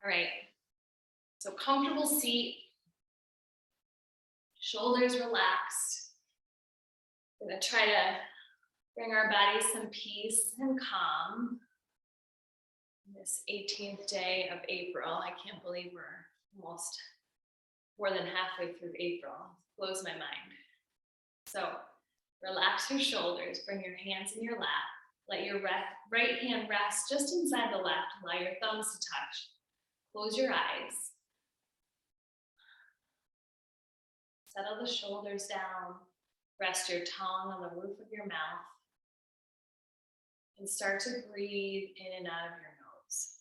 All right, so comfortable seat, shoulders relaxed. We're gonna try to bring our bodies some peace and calm. This 18th day of April, I can't believe we're almost more than halfway through April. It blows my mind. So relax your shoulders, bring your hands in your lap. Let your right hand rest just inside the left. Allow your thumbs to touch. Close your eyes. Settle the shoulders down. Rest your tongue on the roof of your mouth. And start to breathe in and out of your nose.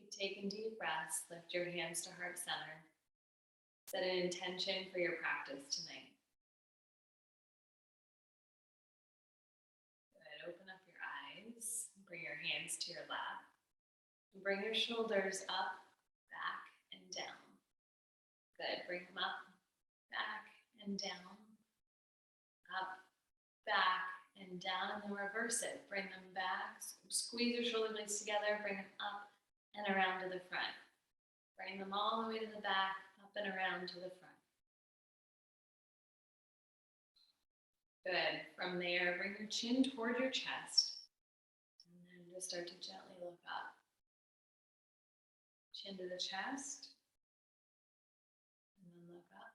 Keep taking deep breaths. Lift your hands to heart center. Set an intention for your practice tonight. Good. Open up your eyes. Bring your hands to your lap. And bring your shoulders up, back, and down. Good. Bring them up, back, and down. Up, back, and down. And then reverse it. Bring them back. Squeeze your shoulder blades together. Bring them up and around to the front. Bring them all the way to the back, up and around to the front. Good. From there, bring your chin toward your chest. And then just start to gently look up. Chin to the chest. And then look up.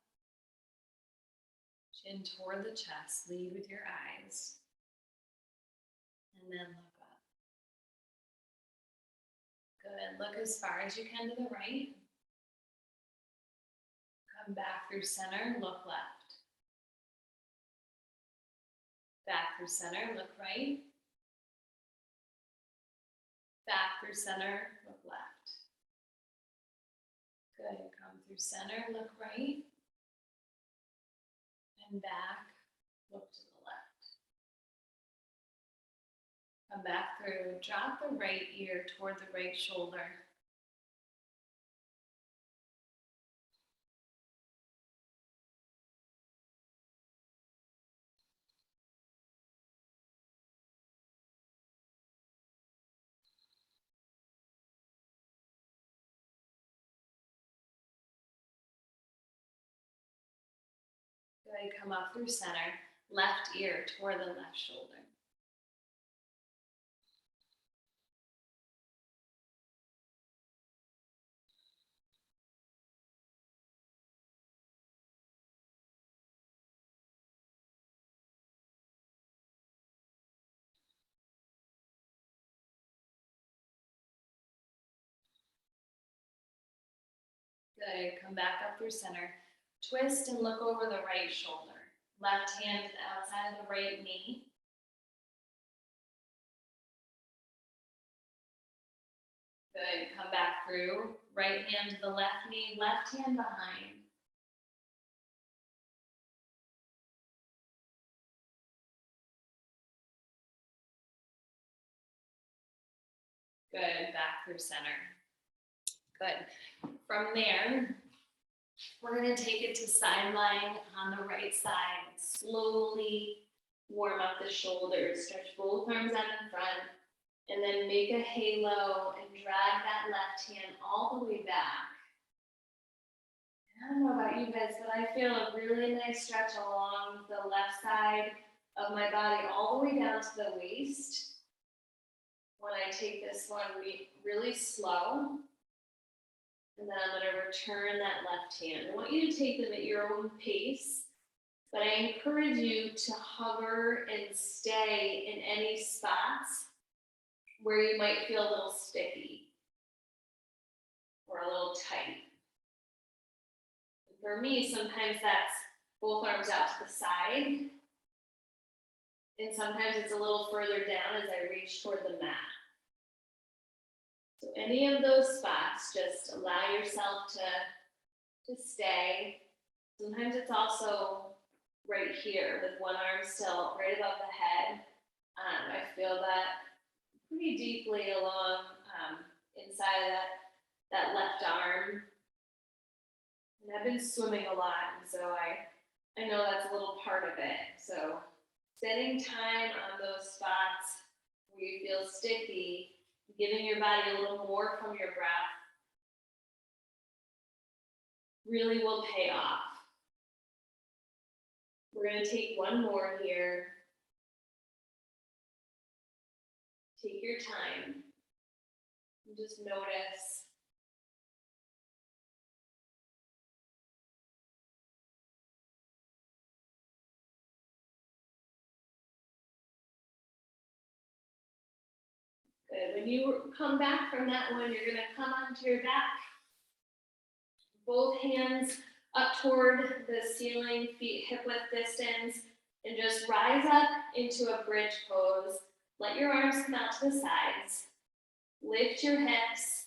Chin toward the chest. Lead with your eyes. And then look up. Good. Look as far as you can to the right. Come back through center, look left. Back through center, look right. Back through center, look left. Good. Come through center, look right. And back, look to the left. Come back through, drop the right ear toward the right shoulder. Good. Come up through center, left ear toward the left shoulder. Good. Come back up through center. Twist and look over the right shoulder. Left hand to the outside of the right knee. Good. Come back through. Right hand to the left knee, left hand behind. Good. Back through center. Good. From there, we're gonna take it to side lying on the right side. Slowly warm up the shoulders, stretch both arms out in front, and then make a halo and drag that left hand all the way back. I don't know about you guys, but I feel a really nice stretch along the left side of my body all the way down to the waist. When I take this one really slow, and then I'm going to return that left hand. I want you to take them at your own pace, but I encourage you to hover and stay in any spots where you might feel a little sticky or a little tight. For me, sometimes that's both arms out to the side, and sometimes it's a little further down as I reach toward the mat. So any of those spots, just allow yourself to stay. Sometimes it's also right here with one arm still right above the head. I feel that pretty deeply along inside of that left arm. And I've been swimming a lot, and so I know that's a little part of it. So spending time on those spots where you feel sticky, giving your body a little more from your breath really will pay off. We're going to take one more here. Take your time and just notice. Good. When you come back from that one, you're going to come onto your back. Both hands up toward the ceiling, feet hip width distance, and just rise up into a bridge pose. Let your arms come out to the sides. Lift your hips.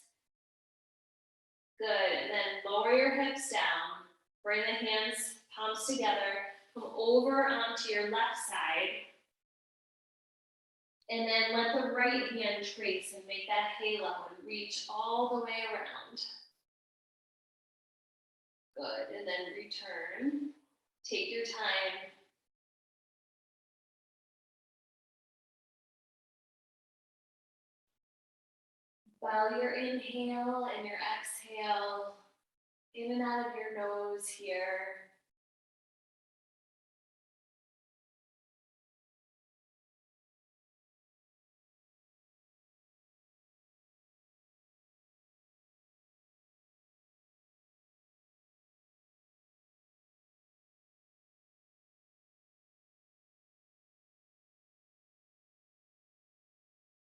Good. And then lower your hips down. Bring the hands, palms together. Come over onto your left side. And then let the right hand trace and make that halo and reach all the way around. Good, and then return. Take your time. Follow your inhale and your exhale in and out of your nose here.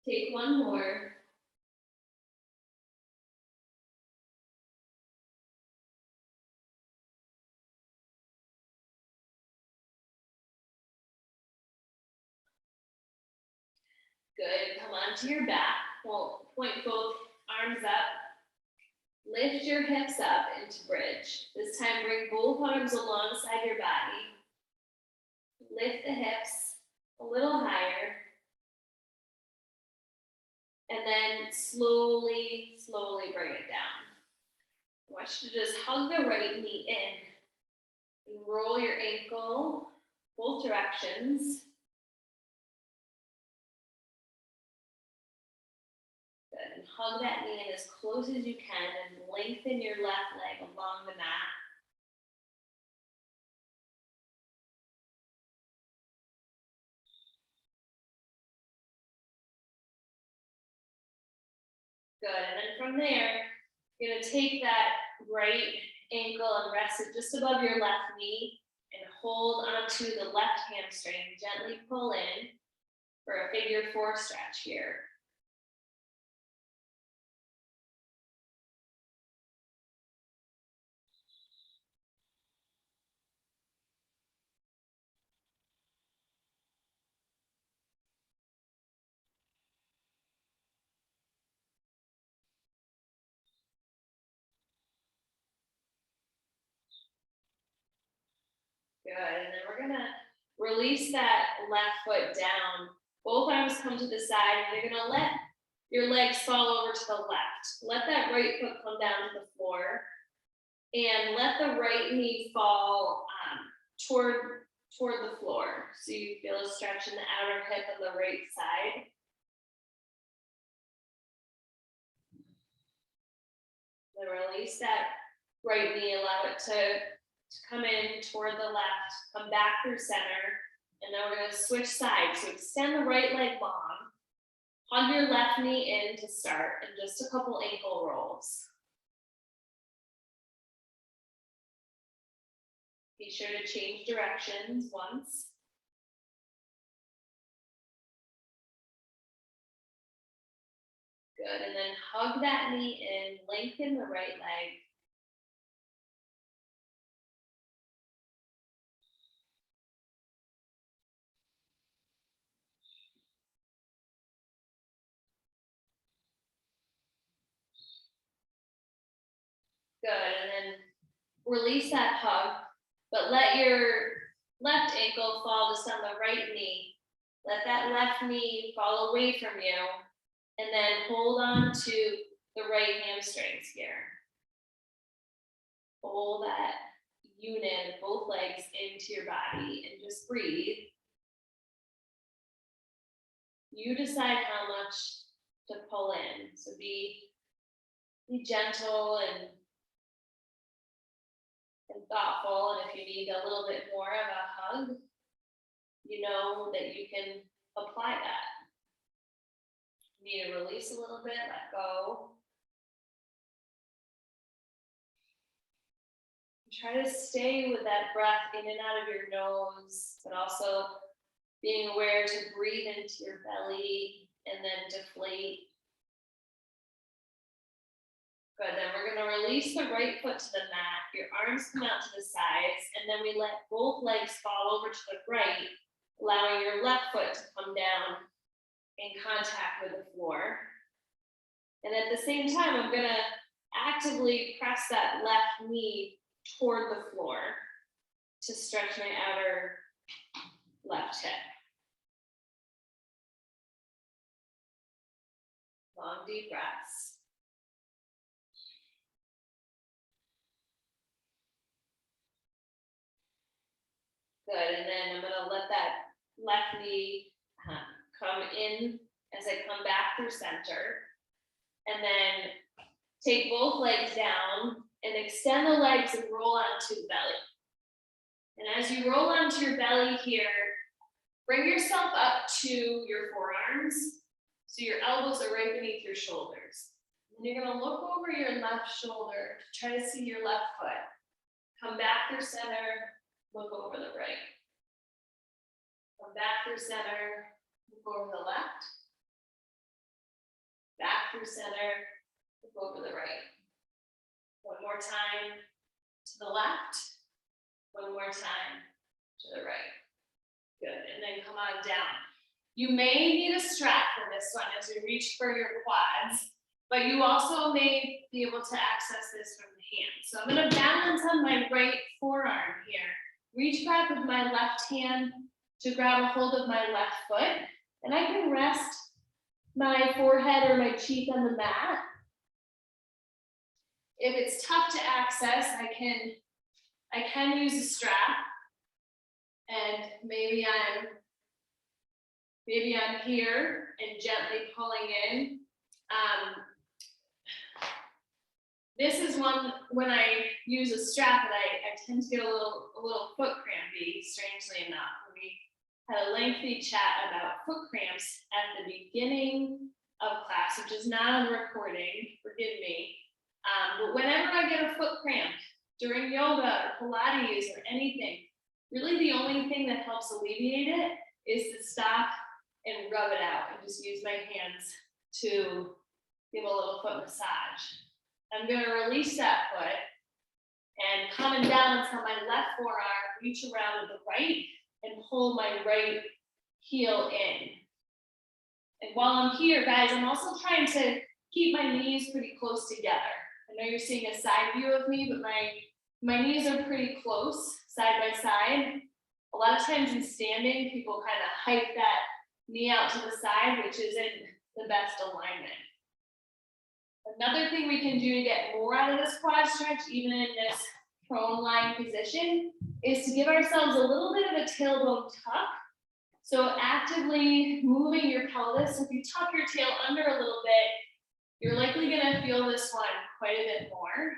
Take one more. Good, come onto your back. Well, point both arms up. Lift your hips up into bridge. This time bring both arms alongside your body. Lift the hips a little higher. And then slowly, slowly bring it down. I want you to just hug the right knee in. And roll your ankle both directions. Good. And hug that knee in as close as you can and lengthen your left leg along the mat. Good. And then from there, you're going to take that right ankle and rest it just above your left knee and hold onto the left hamstring. Gently pull in for a figure four stretch here. Good, and then we're gonna release that left foot down. Both arms come to the side, and you're gonna let your legs fall over to the left. Let that right foot come down to the floor and let the right knee fall toward the floor. So you feel a stretch in the outer hip on the right side. Then release that right knee, allow it to come in toward the left, come back through center, and then we're gonna switch sides. So extend the right leg long, hug your left knee in to start, and just a couple ankle rolls. Be sure to change directions once. Good, and then hug that knee in, lengthen the right leg. Good, and then release that hug, but let your left ankle fall just on the right knee. Let that left knee fall away from you, and then hold on to the right hamstrings here. Pull that unit of both legs into your body and just breathe. You decide how much to pull in. So be gentle and thoughtful. And if you need a little bit more of a hug, you know that you can apply that. You need to release a little bit, let go. Try to stay with that breath in and out of your nose, but also being aware to breathe into your belly and then deflate. Good, then we're gonna release the right foot to the mat, your arms come out to the sides, and then we let both legs fall over to the right, allowing your left foot to come down in contact with the floor. And at the same time, I'm gonna actively press that left knee toward the floor to stretch my outer left hip. Long, deep breaths. Good, and then I'm gonna let that left knee come in as I come back through center. And then take both legs down and extend the legs and roll onto the belly. And as you roll onto your belly here, bring yourself up to your forearms. So your elbows are right beneath your shoulders. And you're gonna look over your left shoulder to try to see your left foot. Come back through center, look over the right. Come back through center, look over the left. Back through center, look over the right. One more time to the left. One more time to the right. Good, and then come on down. You may need a strap for this one as you reach for your quads, but you also may be able to access this from the hand. So I'm gonna balance on my right forearm here. Reach back with my left hand to grab a hold of my left foot, and I can rest my forehead or my cheek on the mat. If it's tough to access, I can use a strap, and maybe I'm here and gently pulling in. This is one when I use a strap that I tend to get a little foot crampy, strangely enough. We had a lengthy chat about foot cramps at the beginning of class, which is not on recording, forgive me. But whenever I get a foot cramp during yoga or Pilates or anything, really the only thing that helps alleviate it is to stop and rub it out and just use my hands to give a little foot massage. I'm gonna release that foot and coming down until my left forearm, reach around with the right and pull my right heel in. And while I'm here, guys, I'm also trying to keep my knees pretty close together. I know you're seeing a side view of me, but my knees are pretty close, side by side. A lot of times in standing, people kind of hike that knee out to the side, which isn't the best alignment. Another thing we can do to get more out of this quad stretch, even in this prone lying position, is to give ourselves a little bit of a tailbone tuck. So actively moving your pelvis. If you tuck your tail under a little bit, you're likely gonna feel this one quite a bit more.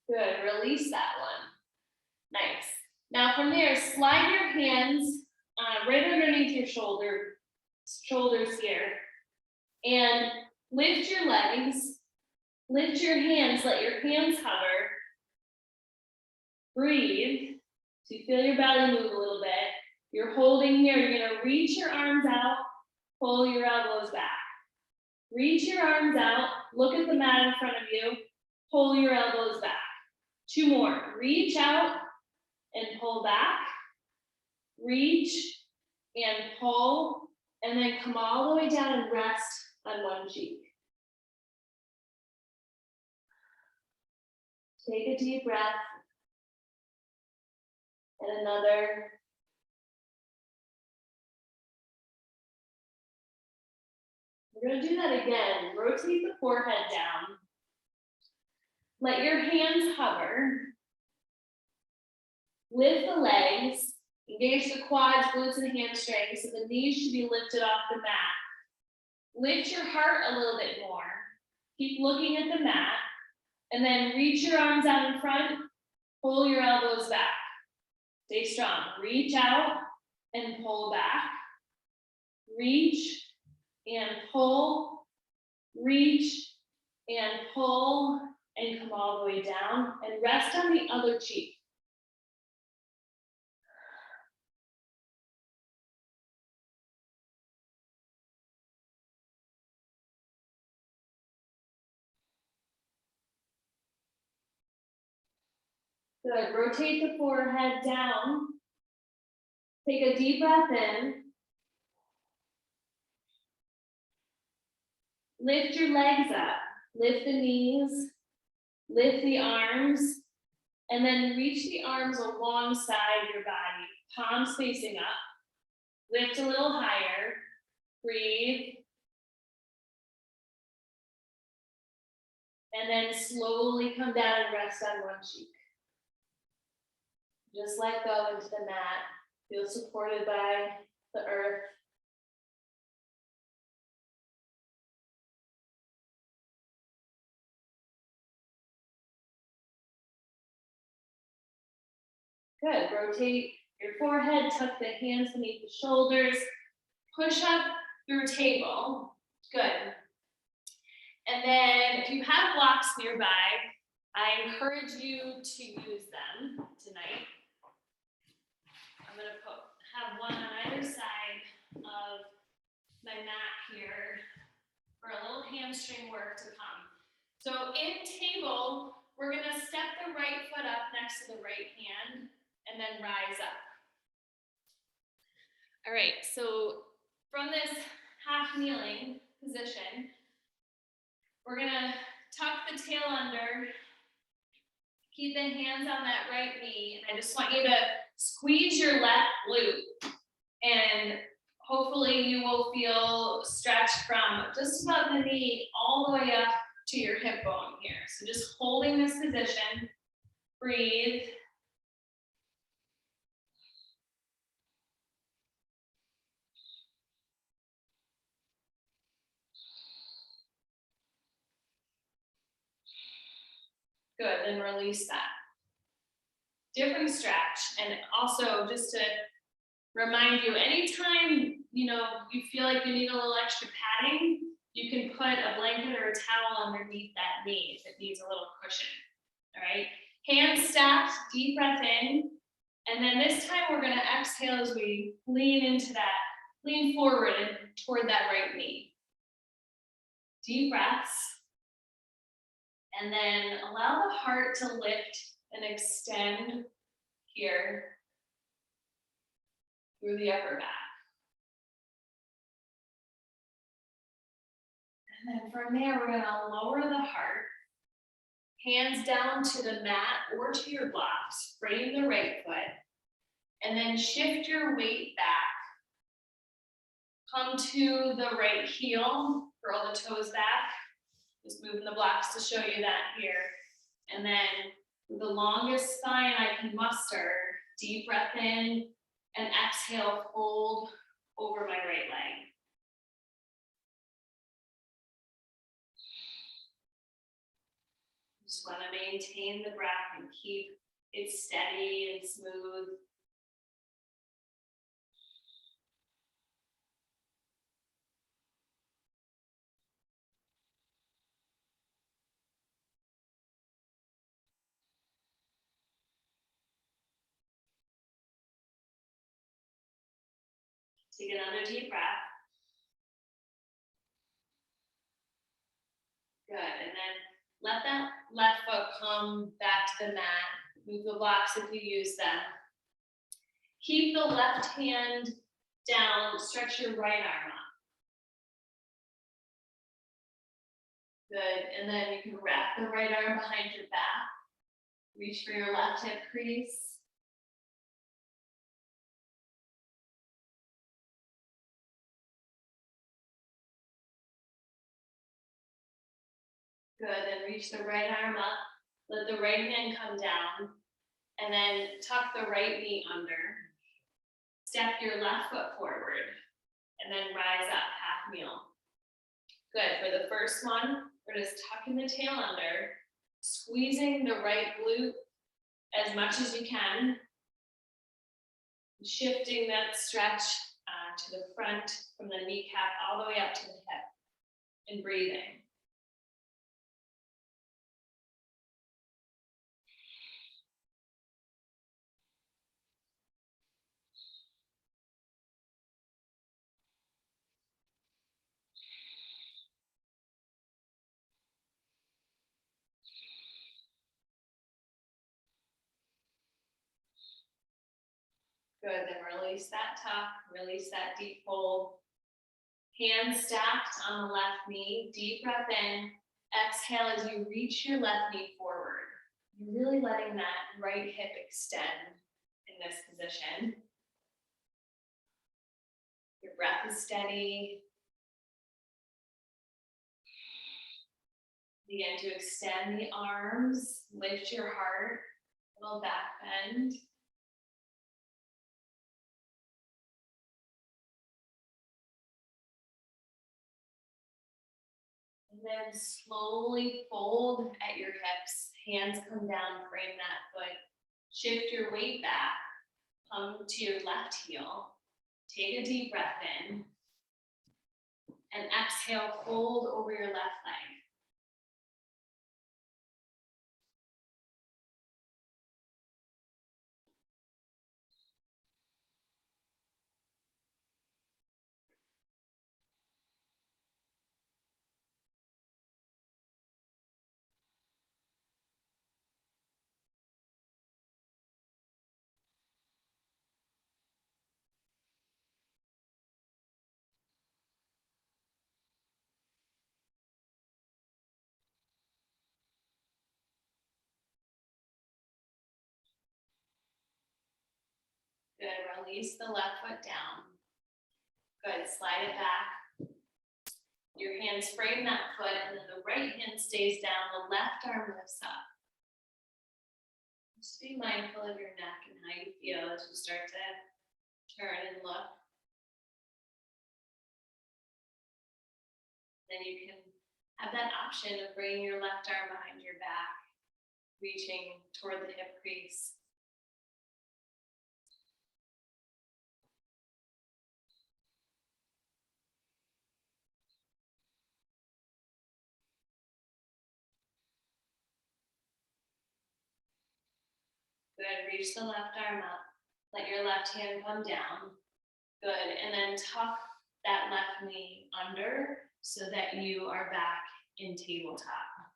Good, release that one. Nice. Now from there, slide your hands right underneath your shoulders here, and lift your legs, lift your hands, let your hands hover. Breathe. So you feel your belly move a little bit. You're holding here, you're gonna reach your arms out, pull your elbows back. Reach your arms out, look at the mat in front of you, pull your elbows back. 2 more, reach out and pull back. Reach and pull, and then come all the way down and rest on one cheek. Take a deep breath. And another. We're going to do that again. Rotate the forehead down. Let your hands hover. Lift the legs. Engage the quads, glutes, and hamstrings, so the knees should be lifted off the mat. Lift your heart a little bit more. Keep looking at the mat. And then reach your arms out in front. Pull your elbows back. Stay strong. Reach out and pull back. Reach and pull. Reach and pull. And come all the way down. And rest on the other cheek. Good. Rotate the forehead down. Take a deep breath in. Lift your legs up. Lift the knees. Lift the arms. And then reach the arms alongside your body. Palms facing up. Lift a little higher. Breathe. And then slowly come down and rest on one cheek. Just let go into the mat. Feel supported by the earth. Good. Rotate your forehead, tuck the hands beneath the shoulders. Push up through table. Good. And then if you have blocks nearby, I encourage you to use them tonight. I'm going to have one on either side of my mat here for a little hamstring work to come. So in table, we're going to step the right foot up next to the right hand and then rise up. All right, so from this half kneeling position, we're going to tuck the tail under. Keep the hands on that right knee. And I just want you to squeeze your left glute. And hopefully you will feel stretch from just about the knee all the way up to your hip bone here. So just holding this position. Breathe. Good, then release that. Different stretch. And also just to remind you, anytime you feel like you need a little extra padding, you can put a blanket or a towel underneath that knee if it needs a little cushion. All right, hands stacked, deep breath in. And then this time we're going to exhale as we lean into that, lean forward and toward that right knee. Deep breaths. And then allow the heart to lift and extend here through the upper back. And then from there, we're gonna lower the heart. Hands down to the mat or to your blocks, frame the right foot. And then shift your weight back. Come to the right heel, curl the toes back. Just moving the blocks to show you that here. And then with the longest spine I can muster, deep breath in and exhale, fold over my right leg. Just want to maintain the breath and keep it steady and smooth. Take another deep breath. Good, and then let that left foot come back to the mat. Move the blocks if you use them. Keep the left hand down, stretch your right arm up. Good, and then you can wrap the right arm behind your back. Reach for your left hip crease. Good, then reach the right arm up. Let the right hand come down. And then tuck the right knee under. Step your left foot forward. And then rise up, half kneel. Good, for the first one, we're just tucking the tail under, squeezing the right glute as much as you can, shifting that stretch to the front from the kneecap all the way up to the hip, and breathing. Good, then release that tuck, release that deep fold. Hands stacked on the left knee, deep breath in. Exhale as you reach your left knee forward. You're really letting that right hip extend in this position. Your breath is steady. Begin to extend the arms, lift your heart, little back bend. And then slowly fold at your hips, hands come down, frame that foot, shift your weight back, come to your left heel, take a deep breath in, and exhale, fold over your left leg. Good, release the left foot down. Good, slide it back. Your hands frame that foot, and then the right hand stays down, the left arm lifts up. Just be mindful of your neck and how you feel as you start to turn and look. Then you can have that option of bringing your left arm behind your back, reaching toward the hip crease. Good, reach the left arm up. Let your left hand come down. Good, and then tuck that left knee under so that you are back in tabletop.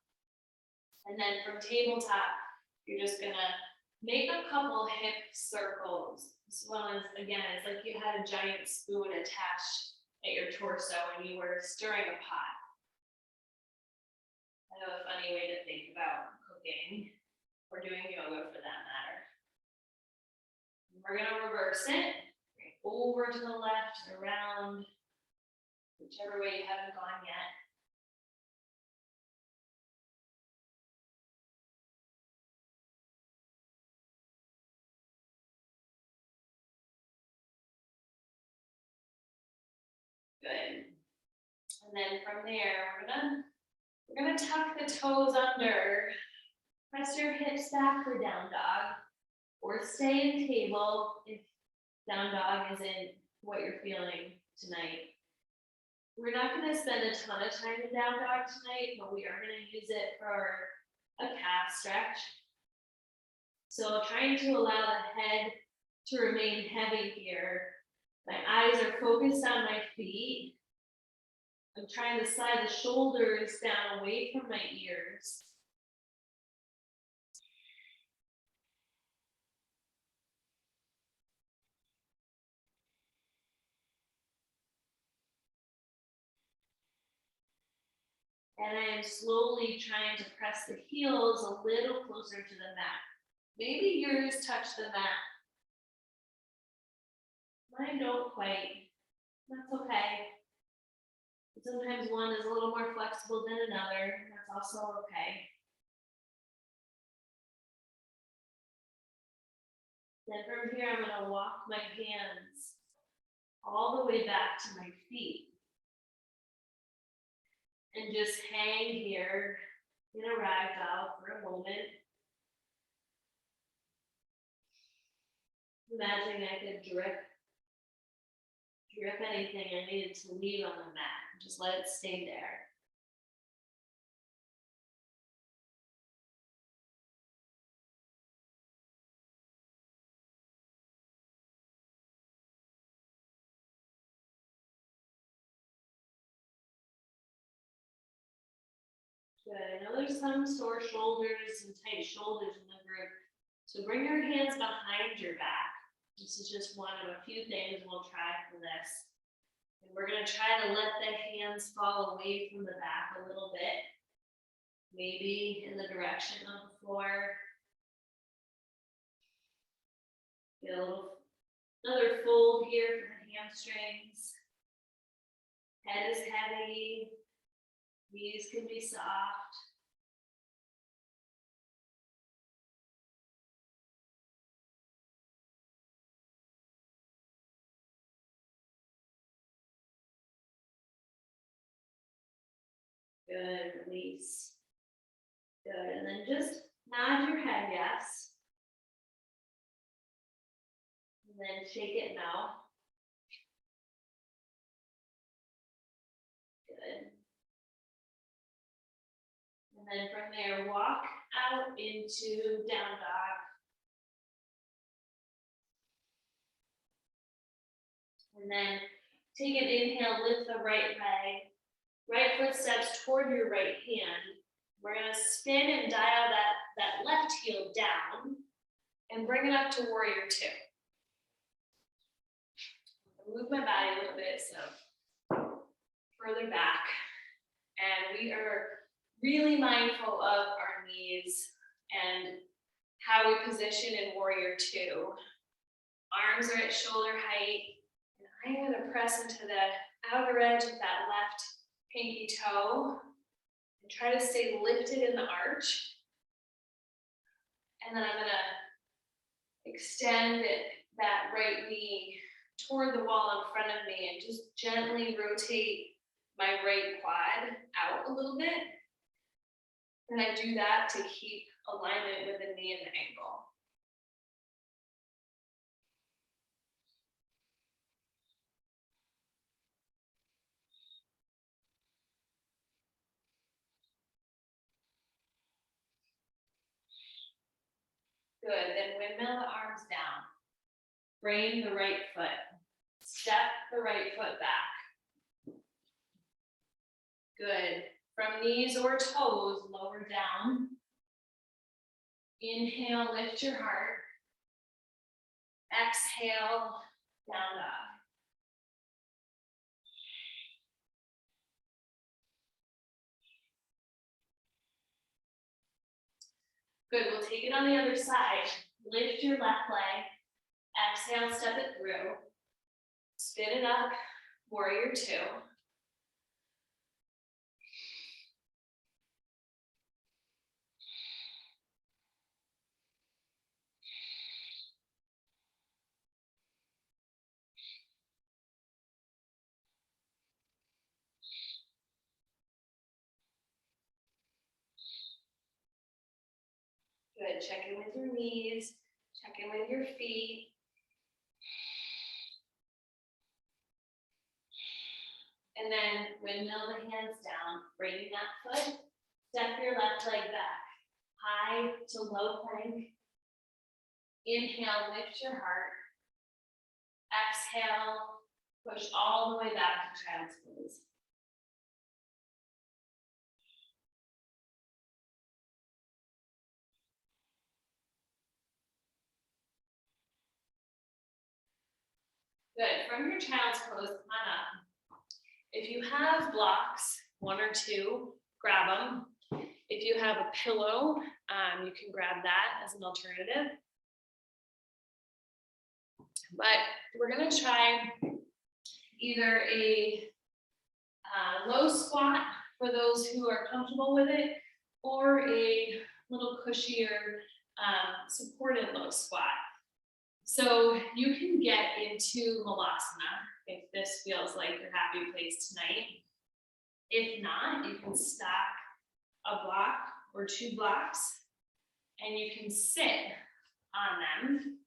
And then from tabletop, you're just gonna make a couple hip circles. This one is, again, it's like you had a giant spoon attached at your torso when you were stirring a pot. Kind of a funny way to think about cooking or doing yoga for that matter. We're gonna reverse it, over to the left, around, whichever way you haven't gone yet. Good. And then from there, we're gonna tuck the toes under. Press your hips back for down dog, or stay in table if down dog isn't what you're feeling tonight. We're not gonna spend a ton of time in down dog tonight, but we are gonna use it for a calf stretch. So trying to allow the head to remain heavy here. My eyes are focused on my feet. I'm trying to slide the shoulders down away from my ears. And I am slowly trying to press the heels a little closer to the mat. Maybe yours touch the mat. Mine don't quite. That's okay. Sometimes one is a little more flexible than another. That's also okay. Then from here, I'm gonna walk my hands all the way back to my feet. And just hang here in a ragdoll for a moment. Imagining I could drip anything I needed to leave on the mat. Just let it stay there. Good. I know there's some sore shoulders and tight shoulders in the group. So bring your hands behind your back. This is just one of a few things we'll try for this. And we're going to try to let the hands fall away from the back a little bit. Maybe in the direction of the floor. Get a little, another fold here for the hamstrings. Head is heavy. Knees can be soft. Good, release. Good, and then just nod your head yes. And then shake it no. Good. And then from there, walk out into down dog. And then take an inhale, lift the right leg. Right foot steps toward your right hand. We're gonna spin and dial that left heel down and bring it up to warrior two. Move my body a little bit, so further back. And we are really mindful of our knees and how we position in warrior two. Arms are at shoulder height. And I'm gonna press into the outer edge of that left pinky toe and try to stay lifted in the arch. And then I'm gonna extend that right knee toward the wall in front of me and just gently rotate my right quad out a little bit. And I do that to keep alignment with the knee and the ankle. Good, then windmill the arms down. Frame the right foot. Step the right foot back. Good. From knees or toes, lower down. Inhale, lift your heart. Exhale, down dog. Good, we'll take it on the other side. Lift your left leg. Exhale, step it through. Spin it up, warrior two. Good, check in with your knees, check in with your feet. And then windmill the hands down, bring that foot, step your left leg back, high to low plank. Inhale, lift your heart. Exhale, push all the way back to child's pose. Good, from your child's pose, come on up. If you have blocks, one or two, grab them. If you have a pillow, you can grab that as an alternative. But we're gonna try either a low squat for those who are comfortable with it, or a little cushier supported low squat. So you can get into Malasana if this feels like your happy place tonight. If not, you can stack a block or two blocks and you can sit on them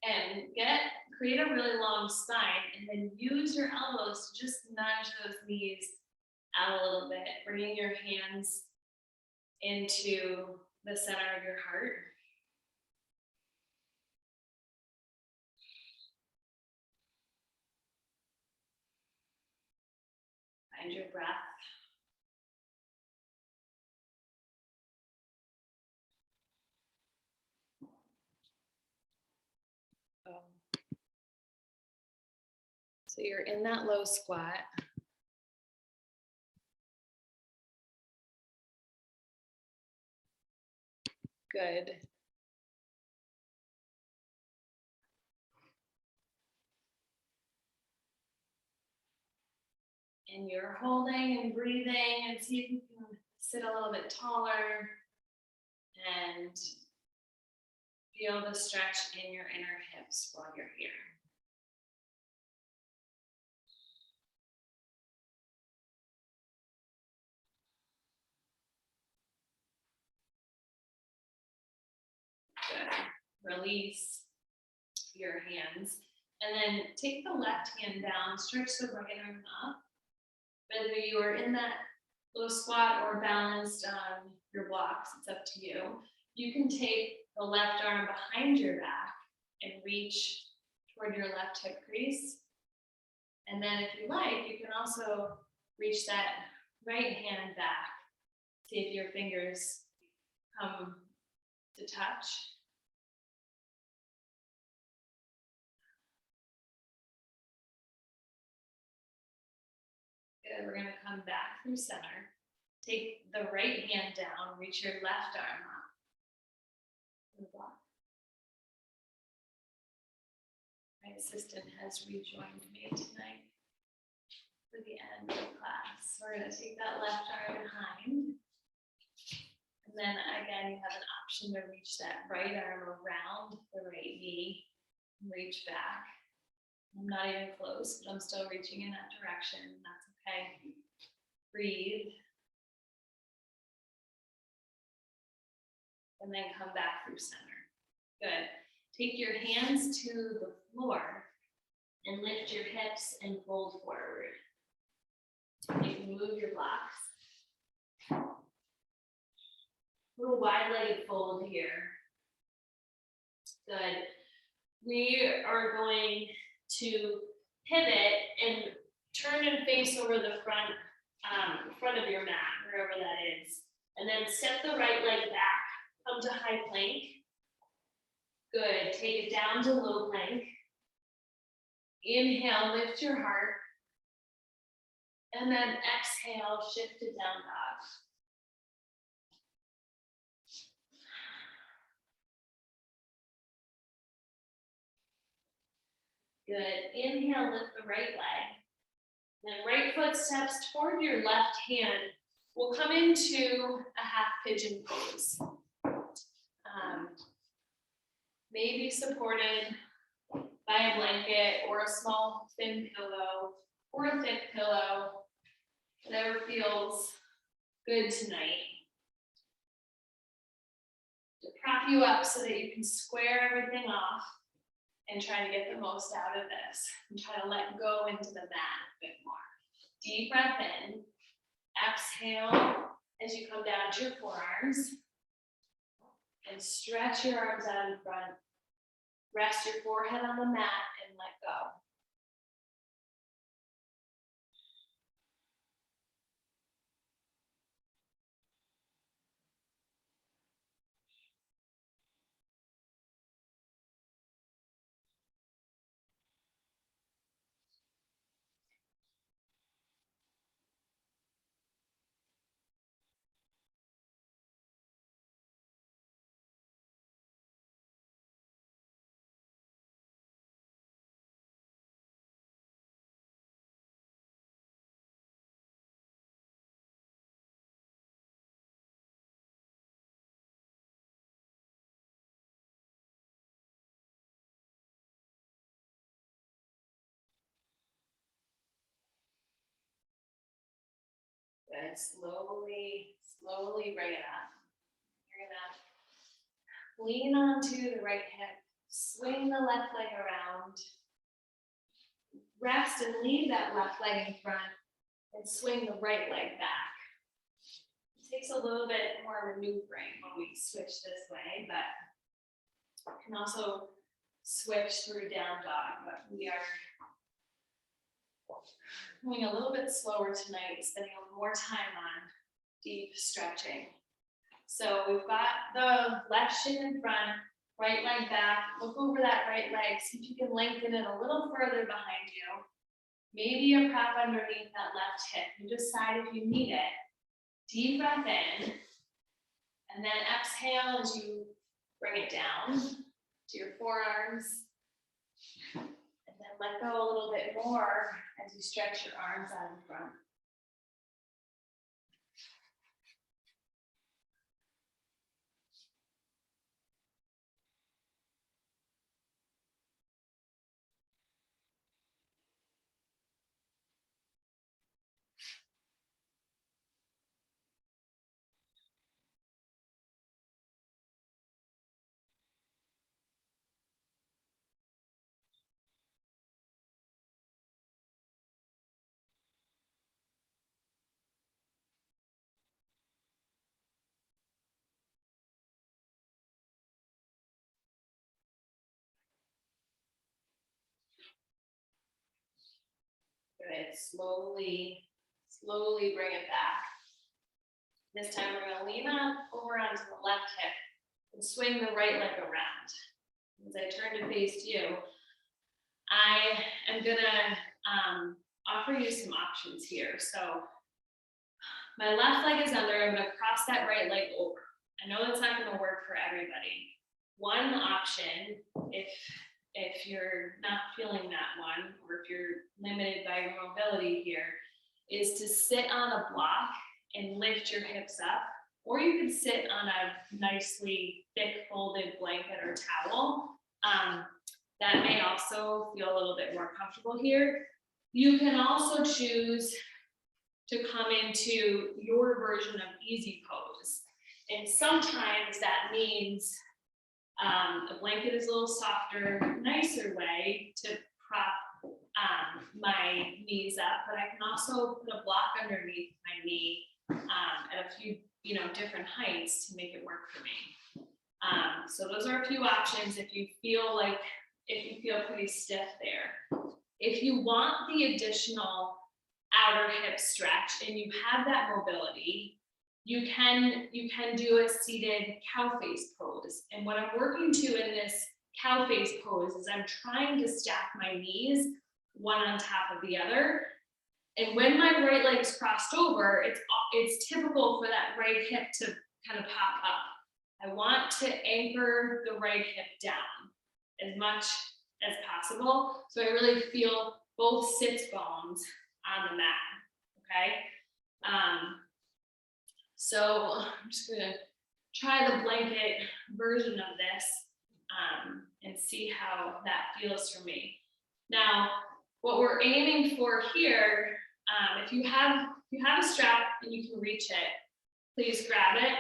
and create a really long spine, and then use your elbows to just nudge those knees out a little bit, bringing your hands into the center of your heart. Find your breath. So you're in that low squat. Good. And you're holding and breathing, and see if you can sit a little bit taller and feel the stretch in your inner hips while you're here. Good. Release your hands, and then take the left hand down, stretch the right arm up. Whether you are in that low squat or balanced on your blocks, it's up to you. You can take the left arm behind your back and reach toward your left hip crease. And then if you like, you can also reach that right hand back. See if your fingers come to touch. Good, we're gonna come back through center. Take the right hand down, reach your left arm up. My assistant has rejoined me tonight for the end of the class. We're gonna take that left arm behind. And then again, you have an option to reach that right arm around the right knee and reach back. I'm not even close, but I'm still reaching in that direction. That's okay. Breathe. And then come back through center. Good. Take your hands to the floor and lift your hips and fold forward. You can move your blocks. Little wide-legged fold here. Good. We are going to pivot and turn and face over the front of your mat, wherever that is. And then step the right leg back, come to high plank. Good, take it down to low plank. Inhale, lift your heart. And then exhale, shift to down dog. Good. Inhale, lift the right leg. Then right foot steps toward your left hand. We'll come into a half pigeon pose. Maybe supported by a blanket or a small thin pillow or a thick pillow, whatever feels good tonight. To prop you up so that you can square everything off and try to get the most out of this and try to let go into the mat a bit more. Deep breath in, exhale as you come down to your forearms and stretch your arms out in front. Rest your forehead on the mat and let go. Good. Slowly, slowly bring it up. You're gonna lean onto the right hip, swing the left leg around, rest and leave that left leg in front, and swing the right leg back. It takes a little bit more maneuvering when we switch this way, but you can also switch through down dog, but we are going a little bit slower tonight, spending a little more time on deep stretching. So we've got the left shin in front, right leg back, look over that right leg, see if you can lengthen it a little further behind you. Maybe a prop underneath that left hip. You decide if you need it. Deep breath in, and then exhale as you bring it down to your forearms. And then let go a little bit more as you stretch your arms out in front. Good. Slowly, slowly bring it back. This time we're going to lean up over onto the left hip and swing the right leg around. As I turn to face you, I am going to offer you some options here. So my left leg is under, I'm going to cross that right leg over. I know that's not going to work for everybody. One option, if you're not feeling that one, or if you're limited by your mobility here, is to sit on a block and lift your hips up, or you could sit on a nicely thick folded blanket or towel. That may also feel a little bit more comfortable here. You can also choose to come into your version of easy pose. And sometimes that means a blanket is a little softer, nicer way to prop my knees up, but I can also put a block underneath my knee at a few, different heights to make it work for me. So those are a few options if you feel pretty stiff there. If you want the additional outer hip stretch and you have that mobility, you can do a seated cow face pose. And what I'm working to in this cow face pose is I'm trying to stack my knees one on top of the other. And when my right leg is crossed over, it's typical for that right hip to kind of pop up. I want to anchor the right hip down as much as possible. So I really feel both sits bones on the mat, okay? So I'm just gonna try the blanket version of this and see how that feels for me. Now, what we're aiming for here, if you have a strap and you can reach it, please grab it.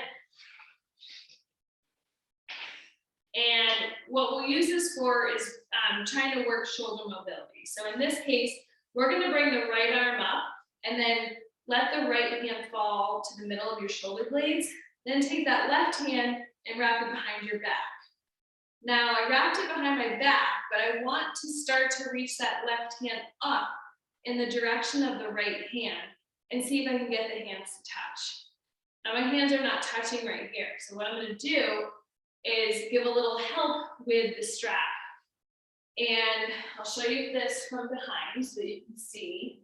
And what we'll use this for is trying to work shoulder mobility. So in this case, we're gonna bring the right arm up and then let the right hand fall to the middle of your shoulder blades. Then take that left hand and wrap it behind your back. Now I wrapped it behind my back, but I want to start to reach that left hand up in the direction of the right hand and see if I can get the hands to touch. Now my hands are not touching right here. So what I'm gonna do is give a little help with the strap. And I'll show you this from behind so you can see.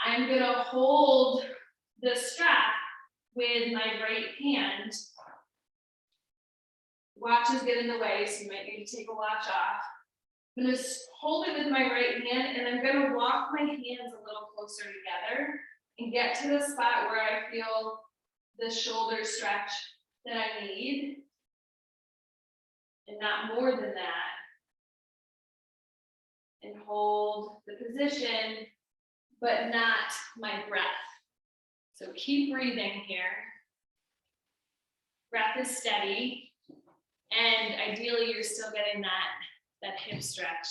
I'm gonna hold the strap with my right hand. Watches get in the way, so you might need to take a watch off. I'm gonna hold it with my right hand and I'm gonna walk my hands a little closer together and get to the spot where I feel the shoulder stretch that I need, and not more than that. And hold the position, but not my breath. So keep breathing here. Breath is steady. And ideally, you're still getting that hip stretch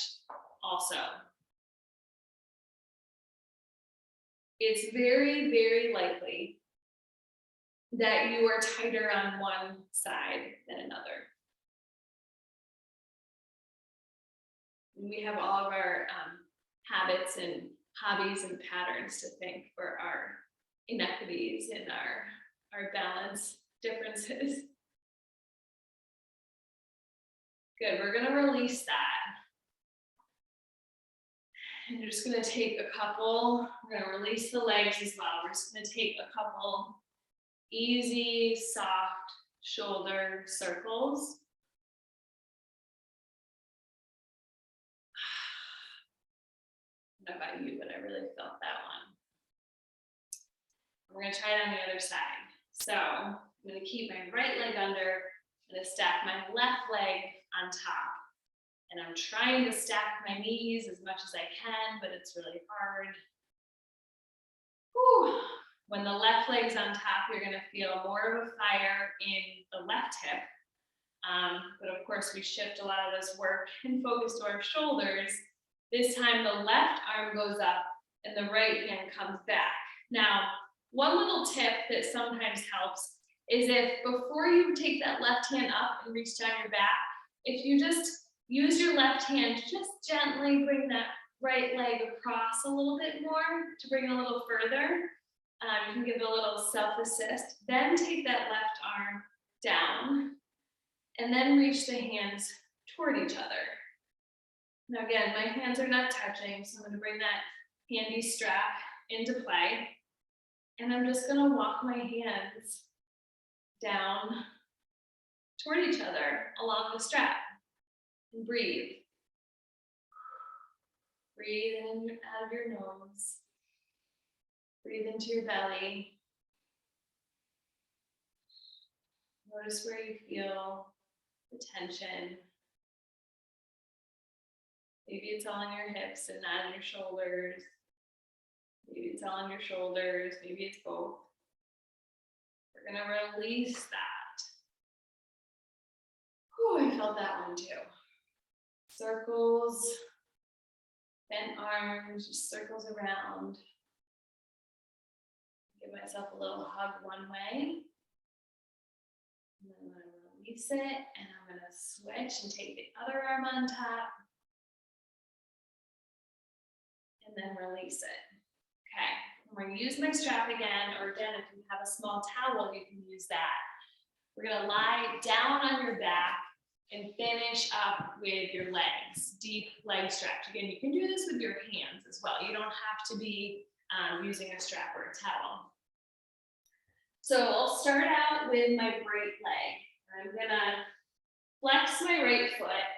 also. It's very, very likely that you are tighter on one side than another. We have all of our habits and hobbies and patterns to thank for our inequities and our balance differences. Good, we're gonna release that. And you're just gonna take a couple, we're gonna release the legs as well. We're just gonna take a couple easy, soft shoulder circles. I don't know about you, but I really felt that one. We're gonna try it on the other side. So I'm gonna keep my right leg under, I'm gonna stack my left leg on top. And I'm trying to stack my knees as much as I can, but it's really hard. Whew. When the left leg's on top, you're gonna feel more of a fire in the left hip. But of course, we shift a lot of this work and focus to our shoulders. This time the left arm goes up and the right hand comes back. Now, one little tip that sometimes helps is if before you take that left hand up and reach down your back, if you just use your left hand to just gently bring that right leg across a little bit more to bring it a little further. You can give it a little self-assist. Then take that left arm down and then reach the hands toward each other. Now again, my hands are not touching, so I'm going to bring that handy strap into play. And I'm just going to walk my hands down toward each other along the strap. And breathe. Breathe in out of your nose. Breathe into your belly. Notice where you feel the tension. Maybe it's all in your hips and not in your shoulders. Maybe it's all in your shoulders. Maybe it's both. We're going to release that. Oh, I felt that one too. Circles, bent arms, just circles around. Give myself a little hug one way. And then I'm going to release it, and I'm going to switch and take the other arm on top. And then release it. Okay, I'm going to use my strap again, or again, if you have a small towel, you can use that. We're going to lie down on your back and finish up with your legs, deep leg stretch. Again, you can do this with your hands as well. You don't have to be using a strap or a towel. So I'll start out with my right leg. I'm gonna flex my right foot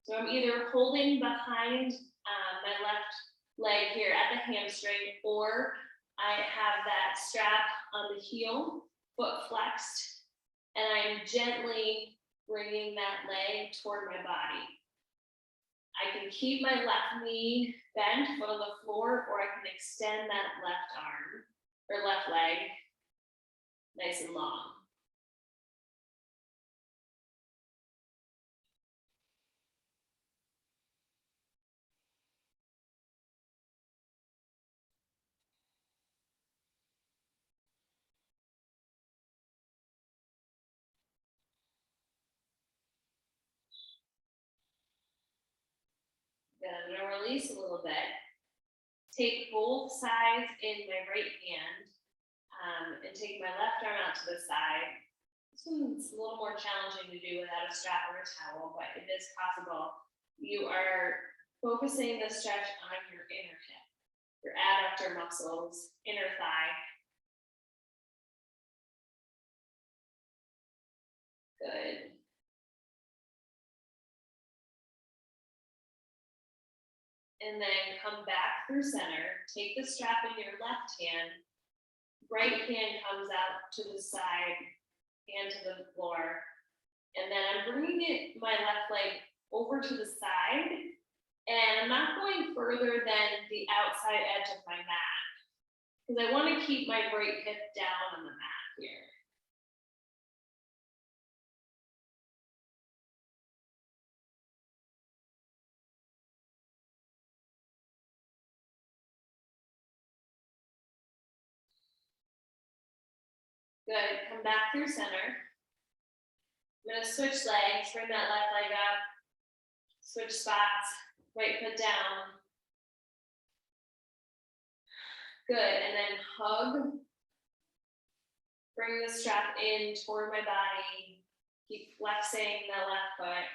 So I'm either holding behind my left leg here at the hamstring, or I have that strap on the heel, foot flexed, and I'm gently bringing that leg toward my body. I can keep my left knee bent, foot on the floor, or I can extend that left arm or left leg nice and long. Then I'm gonna release a little bit. Take both sides in my right hand and take my left arm out to the side. This one's a little more challenging to do without a strap or a towel, but it is possible. You are focusing the stretch on your inner hip, your adductor muscles, inner thigh. Good. And then come back through center, take the strap in your left hand, right hand comes out to the side, hand to the floor. And then I'm bringing my left leg over to the side, and I'm not going further than the outside edge of my mat, because I want to keep my right hip down on the mat here. Good, come back through center. I'm gonna switch legs, bring that left leg up, switch spots, right foot down. Good, and then hug. Bring the strap in toward my body. Keep flexing the left foot.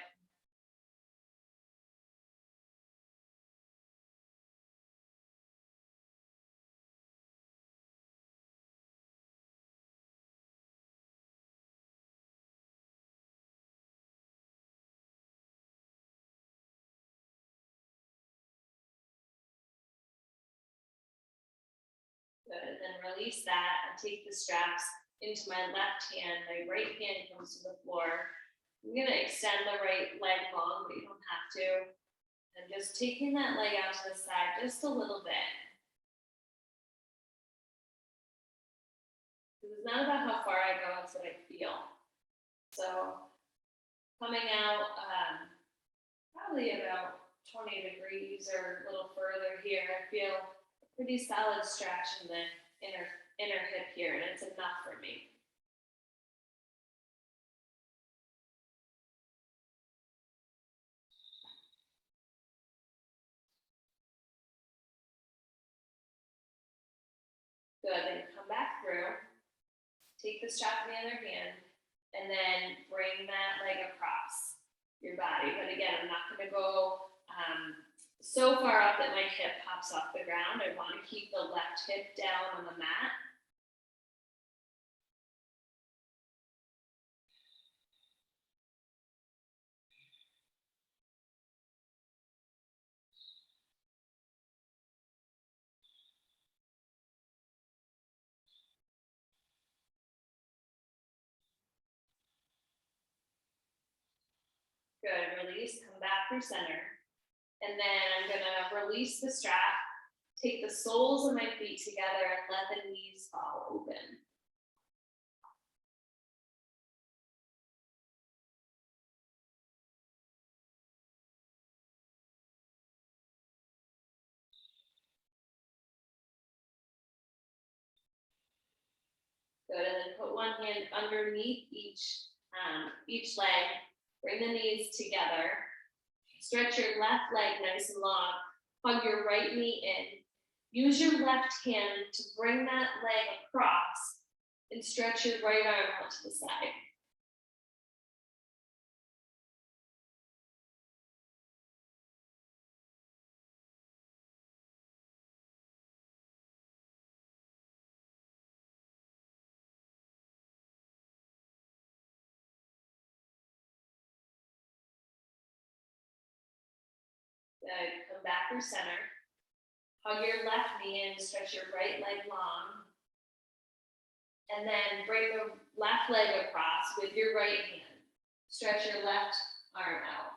Good, and then release that and take the straps into my left hand. My right hand comes to the floor. I'm gonna extend the right leg long, but you don't have to. And just taking that leg out to the side just a little bit. It's not about how far I go, it's what I feel. So coming out probably about 20 degrees or a little further here, I feel a pretty solid stretch in the inner hip here, and it's enough for me. Good, then come back through, take the strap in the other hand, and then bring that leg across your body. But again, I'm not gonna go so far up that my hip pops off the ground. I want to keep the left hip down on the mat. Good, release, come back through center. And then I'm gonna release the strap, take the soles of my feet together and let the knees fall open. Good, and then put one hand underneath each leg, bring the knees together, stretch your left leg nice and long, hug your right knee in, use your left hand to bring that leg across and stretch your right arm out to the side. Good. Come back through center. Hug your left knee in, stretch your right leg long. And then bring the left leg across with your right hand. Stretch your left arm out.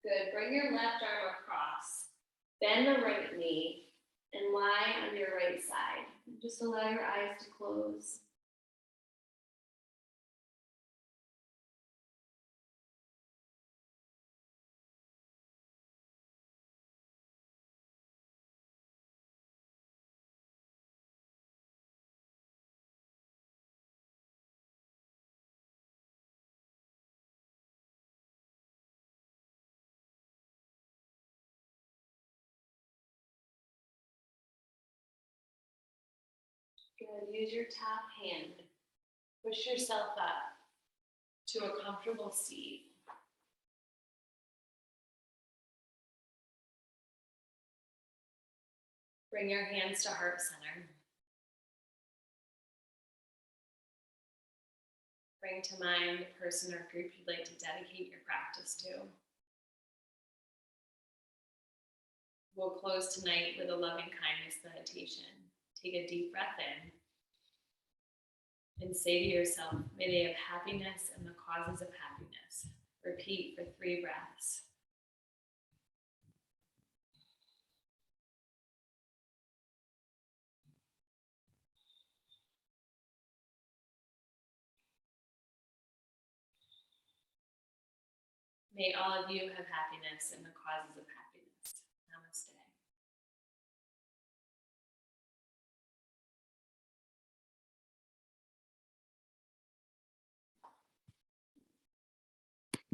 Good. Bring your left arm across. Bend the right knee and lie on your right side. Just allow your eyes to close. Good. Use your top hand. Push yourself up to a comfortable seat. Bring your hands to heart center. Bring to mind the person or group you'd like to dedicate your practice to. We'll close tonight with a loving kindness meditation. Take a deep breath in and say to yourself, may they have happiness and the causes of happiness. Repeat for 3 breaths. May all of you have happiness and the causes of happiness. Namaste.